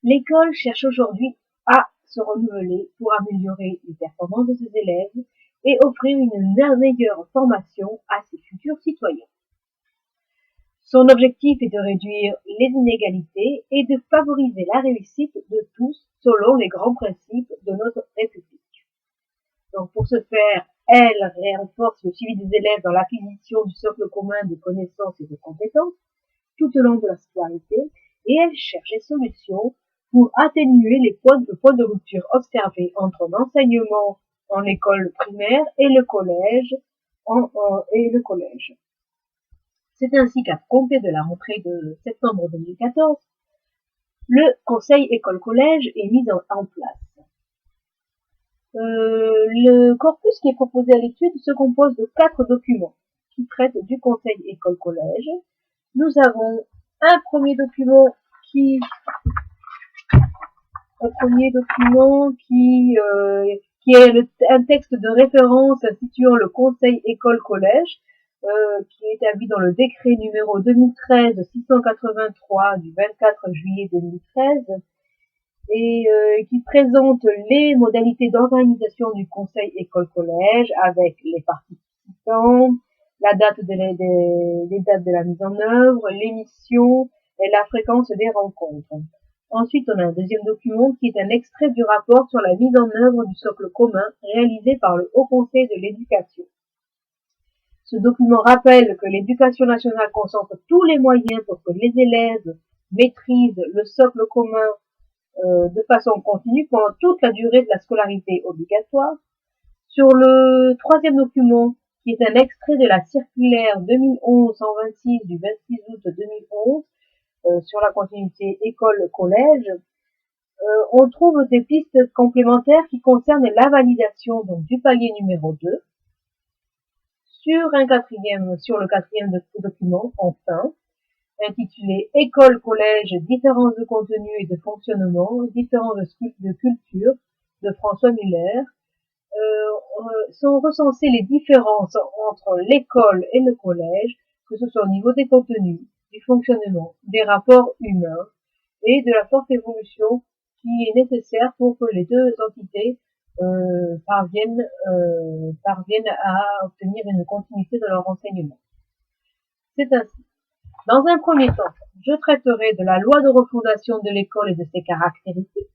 L'école cherche aujourd'hui à se renouveler pour améliorer les performances de ses élèves et offrir une meilleure formation à ses futurs citoyens. Son objectif est de réduire les inégalités et de favoriser la réussite de tous selon les grands principes de notre République. Donc pour ce faire, elle renforce le suivi des élèves dans l'acquisition du socle commun de connaissances et de compétences tout au long de la scolarité et elle cherche des solutions pour atténuer les points de rupture observés entre l'enseignement en école primaire et le collège. C'est ainsi qu'à compter de la rentrée de septembre 2014, le Conseil école-collège est mis en place. Le corpus qui est proposé à l'étude se compose de 4 documents qui traitent du Conseil école-collège. Nous avons un premier document qui est un texte de référence situant le Conseil école-collège, qui est établi dans le décret numéro 2013-683 du 24 juillet 2013 et qui présente les modalités d'organisation du Conseil école-collège avec les participants, les dates de la mise en œuvre, les missions et la fréquence des rencontres. Ensuite, on a un deuxième document qui est un extrait du rapport sur la mise en œuvre du socle commun réalisé par le Haut Conseil de l'éducation. Ce document rappelle que l'éducation nationale concentre tous les moyens pour que les élèves maîtrisent le socle commun de façon continue pendant toute la durée de la scolarité obligatoire. Sur le troisième document, qui est un extrait de la circulaire 2011-126 du 26 août 2011, sur la continuité école-collège, on trouve des pistes complémentaires qui concernent la validation donc, du palier numéro 2. Sur le quatrième document, enfin, intitulé École-collège, différences de contenu et de fonctionnement, différences de culture, de François Muller, sont recensées les différences entre l'école et le collège, que ce soit au niveau des contenus, du fonctionnement, des rapports humains et de la forte évolution qui est nécessaire pour que les deux entités parviennent à obtenir une continuité de leur enseignement. C'est ainsi. Dans un premier temps, je traiterai de la loi de refondation de l'école et de ses caractéristiques,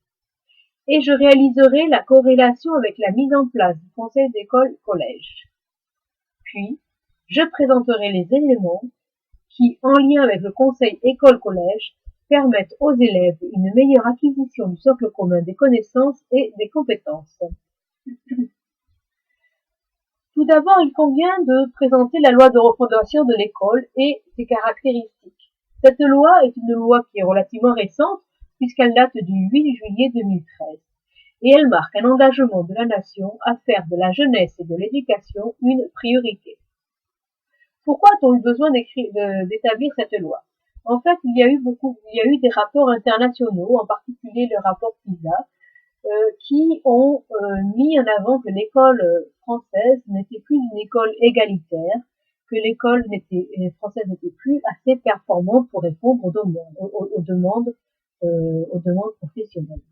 et je réaliserai la corrélation avec la mise en place du conseil d'école-collège. Puis, je présenterai les éléments qui, en lien avec le conseil école-collège, permettent aux élèves une meilleure acquisition du socle commun des connaissances et des compétences. Tout d'abord, il convient de présenter la loi de refondation de l'école et ses caractéristiques. Cette loi est une loi qui est relativement récente puisqu'elle date du 8 juillet 2013 et elle marque un engagement de la nation à faire de la jeunesse et de l'éducation une priorité. Pourquoi a-t-on eu besoin d'établir cette loi? En fait, il y a eu des rapports internationaux, en particulier le rapport PISA, qui ont mis en avant que l'école française n'était plus une école égalitaire, que l'école française n'était plus assez performante pour répondre aux demandes professionnelles.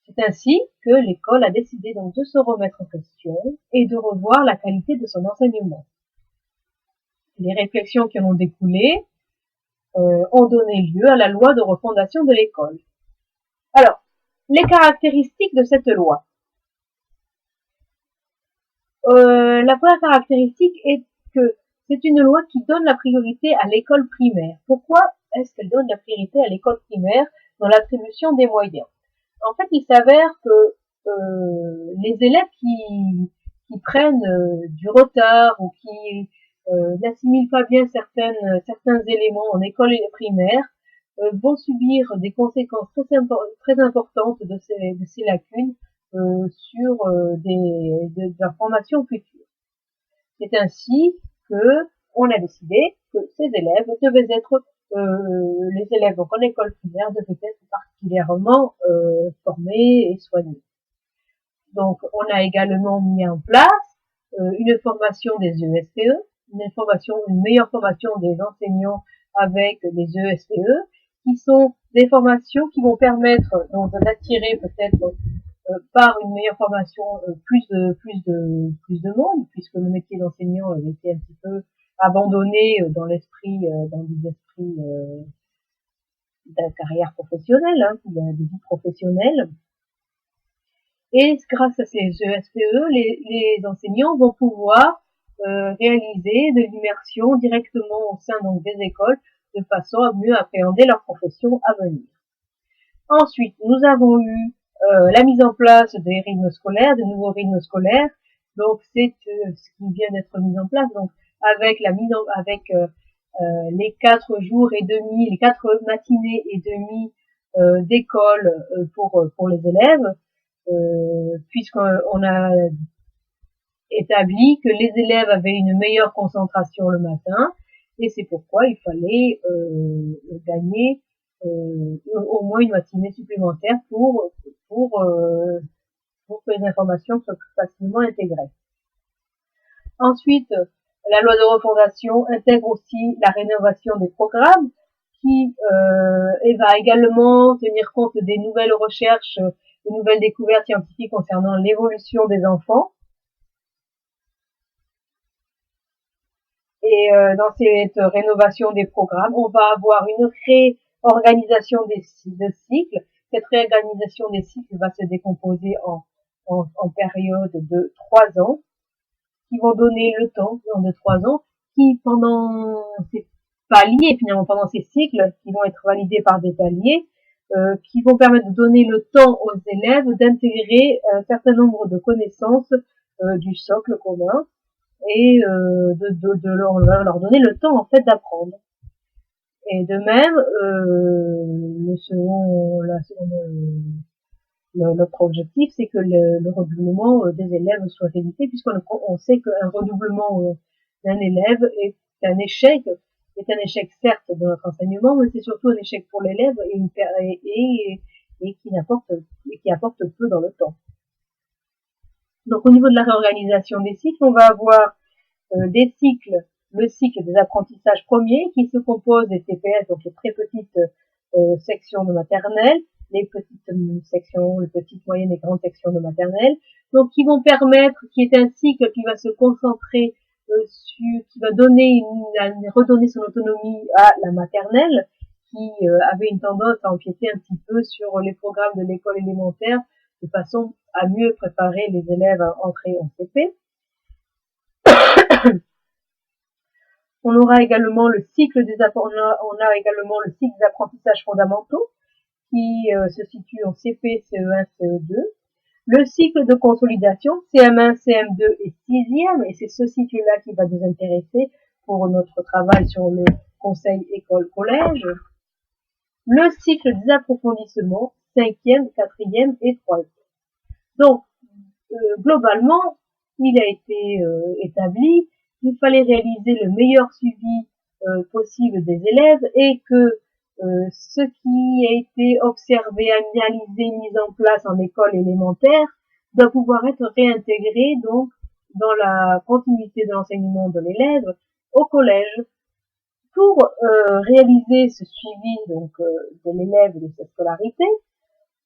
C'est ainsi que l'école a décidé donc de se remettre en question et de revoir la qualité de son enseignement. Les réflexions qui en ont découlé ont donné lieu à la loi de refondation de l'école. Alors, les caractéristiques de cette loi. La première caractéristique est que c'est une loi qui donne la priorité à l'école primaire. Pourquoi est-ce qu'elle donne la priorité à l'école primaire dans l'attribution des moyens? En fait, il s'avère que les élèves qui prennent du retard ou qui n'assimilent pas bien certains éléments en école primaire vont subir des conséquences très importantes de ces lacunes sur leur formation future. C'est ainsi que on a décidé que ces élèves devaient être les élèves en école primaire devaient être particulièrement formés et soignés. Donc, on a également mis en place une formation des ESPE, une meilleure formation des enseignants avec les ESPE, qui sont des formations qui vont permettre donc d'attirer peut-être par une meilleure formation plus de monde, puisque le métier d'enseignant avait été un petit peu abandonné dans l'esprit dans les esprits de la carrière professionnelle, hein, de vie professionnelle. Et grâce à ces ESPE, les enseignants vont pouvoir réaliser de l'immersion directement au sein donc des écoles de façon à mieux appréhender leur profession à venir. Ensuite, nous avons eu la mise en place des rythmes scolaires, de nouveaux rythmes scolaires. Donc c'est ce qui vient d'être mis en place. Donc avec les 4 jours et demi, les 4 matinées et demie d'école pour les élèves, puisqu'on a établi que les élèves avaient une meilleure concentration le matin, et c'est pourquoi il fallait gagner au moins une matinée supplémentaire pour que les informations soient plus facilement intégrées. Ensuite, la loi de refondation intègre aussi la rénovation des programmes qui et va également tenir compte des nouvelles recherches, des nouvelles découvertes scientifiques concernant l'évolution des enfants. Et dans cette rénovation des programmes, on va avoir une réorganisation de cycles. Cette réorganisation des cycles va se décomposer en périodes de 3 ans, qui vont donner le temps de 3 ans, qui pendant ces paliers, finalement pendant ces cycles, qui vont être validés par des paliers, qui vont permettre de donner le temps aux élèves d'intégrer un certain nombre de connaissances du socle commun, et de leur donner le temps en fait d'apprendre. Et de même, notre objectif, c'est que le redoublement des élèves soit évité, puisqu'on sait qu'un redoublement d'un élève est un échec certes de notre enseignement, mais c'est surtout un échec pour l'élève et qui apporte peu dans le temps. Donc au niveau de la réorganisation des cycles, on va avoir des cycles, le cycle des apprentissages premiers qui se compose des TPS, donc les très petites sections de maternelle, les petites sections, les petites, moyennes et grandes sections de maternelle, donc qui vont permettre, qui est un cycle qui va se concentrer qui va redonner son autonomie à la maternelle, qui avait une tendance à empiéter un petit peu sur les programmes de l'école élémentaire, de façon à mieux préparer les élèves à entrer en CP. On aura également le cycle des apprentissages fondamentaux qui se situe en CP, CE1, CE2. Le cycle de consolidation, CM1, CM2 et 6e, et c'est ce cycle-là qui va nous intéresser pour notre travail sur le conseil école-collège. Le cycle des approfondissements, 5e, 4e et 3e. Donc, globalement, il a été établi qu'il fallait réaliser le meilleur suivi possible des élèves et que ce qui a été observé, analysé, mis en place en école élémentaire doit pouvoir être réintégré donc dans la continuité de l'enseignement de l'élève au collège. Pour réaliser ce suivi donc de l'élève et de sa scolarité,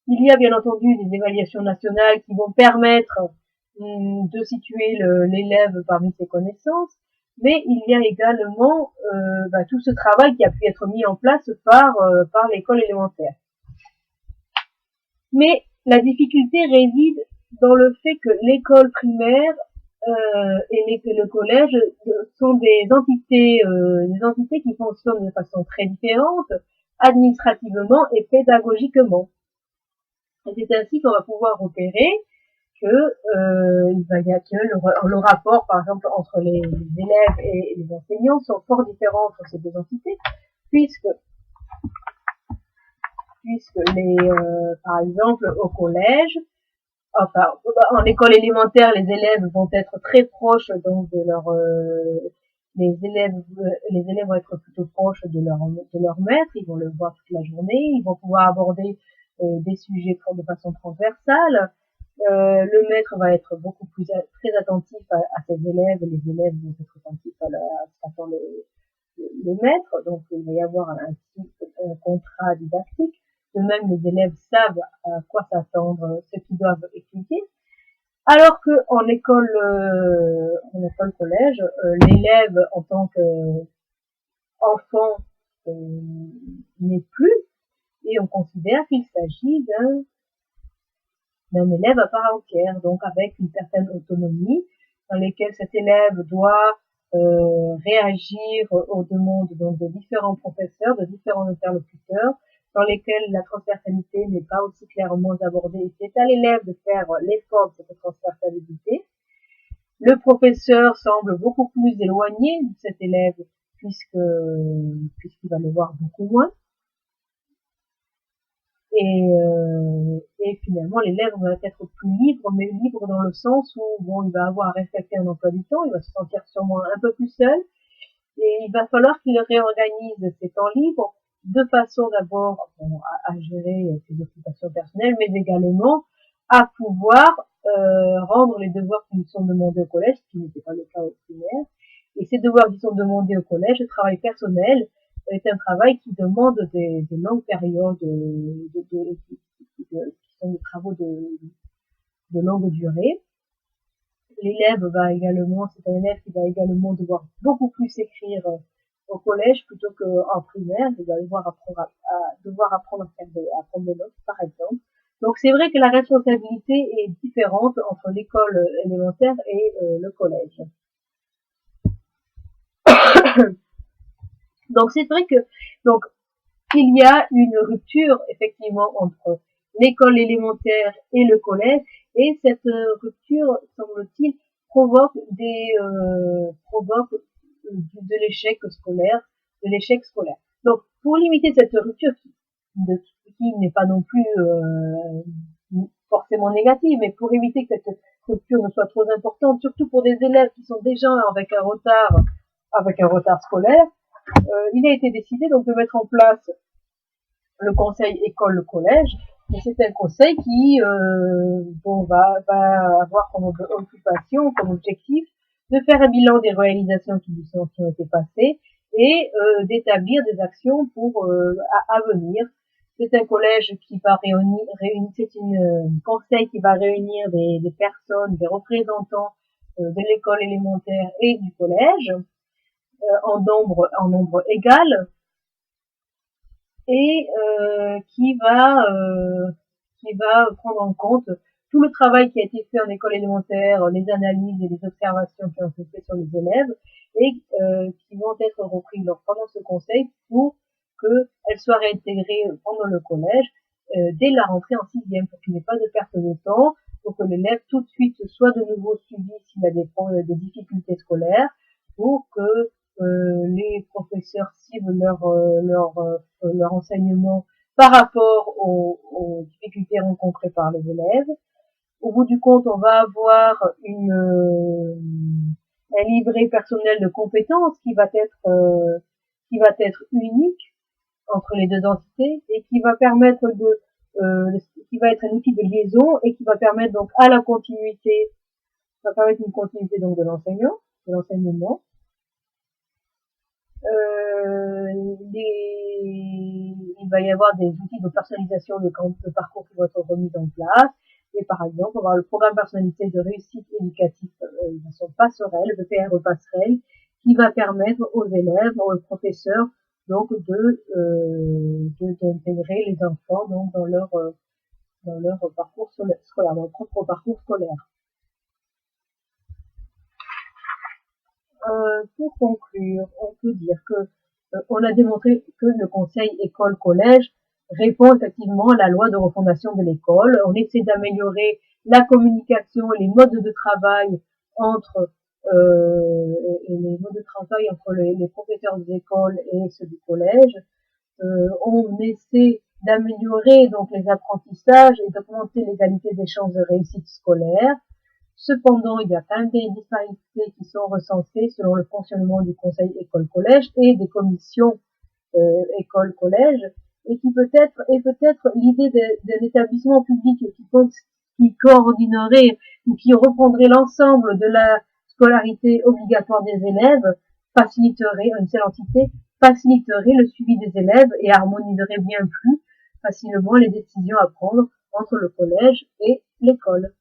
il y a bien entendu des évaluations nationales qui vont permettre de situer l'élève parmi ses connaissances, mais il y a également tout ce travail qui a pu être mis en place par l'école élémentaire. Mais la difficulté réside dans le fait que l'école primaire et le collège sont des entités qui fonctionnent de façon très différente, administrativement et pédagogiquement. Et c'est ainsi qu'on va pouvoir repérer que le rapport, par exemple, entre les élèves et les enseignants sont fort différents entre ces deux entités, puisque par exemple, au collège, enfin, en école élémentaire, les élèves vont être très proches donc de les élèves vont être plutôt proches de leur maître, ils vont le voir toute la journée, ils vont pouvoir aborder des sujets de façon transversale. Le maître va être beaucoup plus très attentif à ses élèves, et les élèves vont être attentifs à le maître, donc il va y avoir un contrat didactique. De même, les élèves savent à quoi s'attendre, ce qu'ils doivent étudier. Alors que en école collège, l'élève en tant qu'enfant n'est plus, et on considère qu'il s'agit d'un élève à part entière, donc avec une certaine autonomie, dans lesquelles cet élève doit réagir aux demandes donc de différents professeurs, de différents interlocuteurs, dans lesquels la transversalité n'est pas aussi clairement abordée. C'est à l'élève de faire l'effort de cette transversalité. Le professeur semble beaucoup plus éloigné de cet élève puisqu'il va le voir beaucoup moins. Et finalement, l'élève va être plus libre, mais libre dans le sens où, bon, il va avoir à respecter un emploi du temps, il va se sentir sûrement un peu plus seul, et il va falloir qu'il réorganise ses temps libres de façon d'abord à gérer ses occupations personnelles, mais également à pouvoir rendre les devoirs qui lui sont demandés au collège, ce qui n'était pas le cas au primaire. Et ces devoirs qui sont demandés au collège, le travail personnel, est un travail qui demande des longues périodes qui sont des travaux de longue durée. L'élève va également, c'est un élève qui va également devoir beaucoup plus écrire au collège plutôt qu'en primaire. Il va devoir apprendre à prendre des notes, par exemple. Donc c'est vrai que la responsabilité est différente entre l'école élémentaire et le collège. Donc c'est vrai que donc il y a une rupture effectivement entre l'école élémentaire et le collège, et cette rupture, semble-t-il, provoque de l'échec scolaire, Donc pour limiter cette rupture qui n'est pas non plus forcément négative, mais pour éviter que cette rupture ne soit trop importante, surtout pour des élèves qui sont déjà avec un retard scolaire, il a été décidé donc de mettre en place le conseil école-collège, et c'est un conseil qui va avoir comme occupation, comme objectif, de faire un bilan des réalisations qui ont été passées et d'établir des actions pour à venir. C'est un collège qui va c'est un conseil qui va réunir des personnes, des représentants de l'école élémentaire et du collège en nombre égal, et qui va prendre en compte tout le travail qui a été fait en école élémentaire, les analyses et les observations qui ont été faites sur les élèves, et qui vont être repris pendant ce conseil pour qu'elles soient réintégrées pendant le collège dès la rentrée en sixième, pour qu'il n'y ait pas de perte de temps, pour que l'élève tout de suite soit de nouveau suivi s'il a des difficultés scolaires, pour que les professeurs ciblent leur enseignement par rapport aux difficultés rencontrées par les élèves. Au bout du compte, on va avoir un livret personnel de compétences qui va être unique entre les deux entités, et qui va permettre qui va être un outil de liaison, et qui va permettre donc à la continuité, va permettre une continuité donc de l'enseignement. Il va y avoir des outils de personnalisation de parcours qui vont être remis en place. Et par exemple, on va avoir le programme personnalisé de réussite éducative de façon passerelle, le PRE passerelle, qui va permettre aux élèves, aux professeurs, donc d'intégrer les enfants donc dans leur parcours scolaire, dans leur propre parcours scolaire. Pour conclure, on peut dire que on a démontré que le conseil école-collège répond effectivement à la loi de refondation de l'école. On essaie d'améliorer la communication et les modes de travail entre les professeurs des écoles et ceux du collège. On essaie d'améliorer donc les apprentissages et d'augmenter l'égalité des chances de réussite scolaire. Cependant, il y a quand même des disparités qui sont recensées selon le fonctionnement du conseil école-collège et des commissions école-collège, et peut-être l'idée d'un établissement public qui coordinerait ou qui reprendrait l'ensemble de la scolarité obligatoire des élèves faciliterait, une seule entité faciliterait le suivi des élèves et harmoniserait bien plus facilement les décisions à prendre entre le collège et l'école.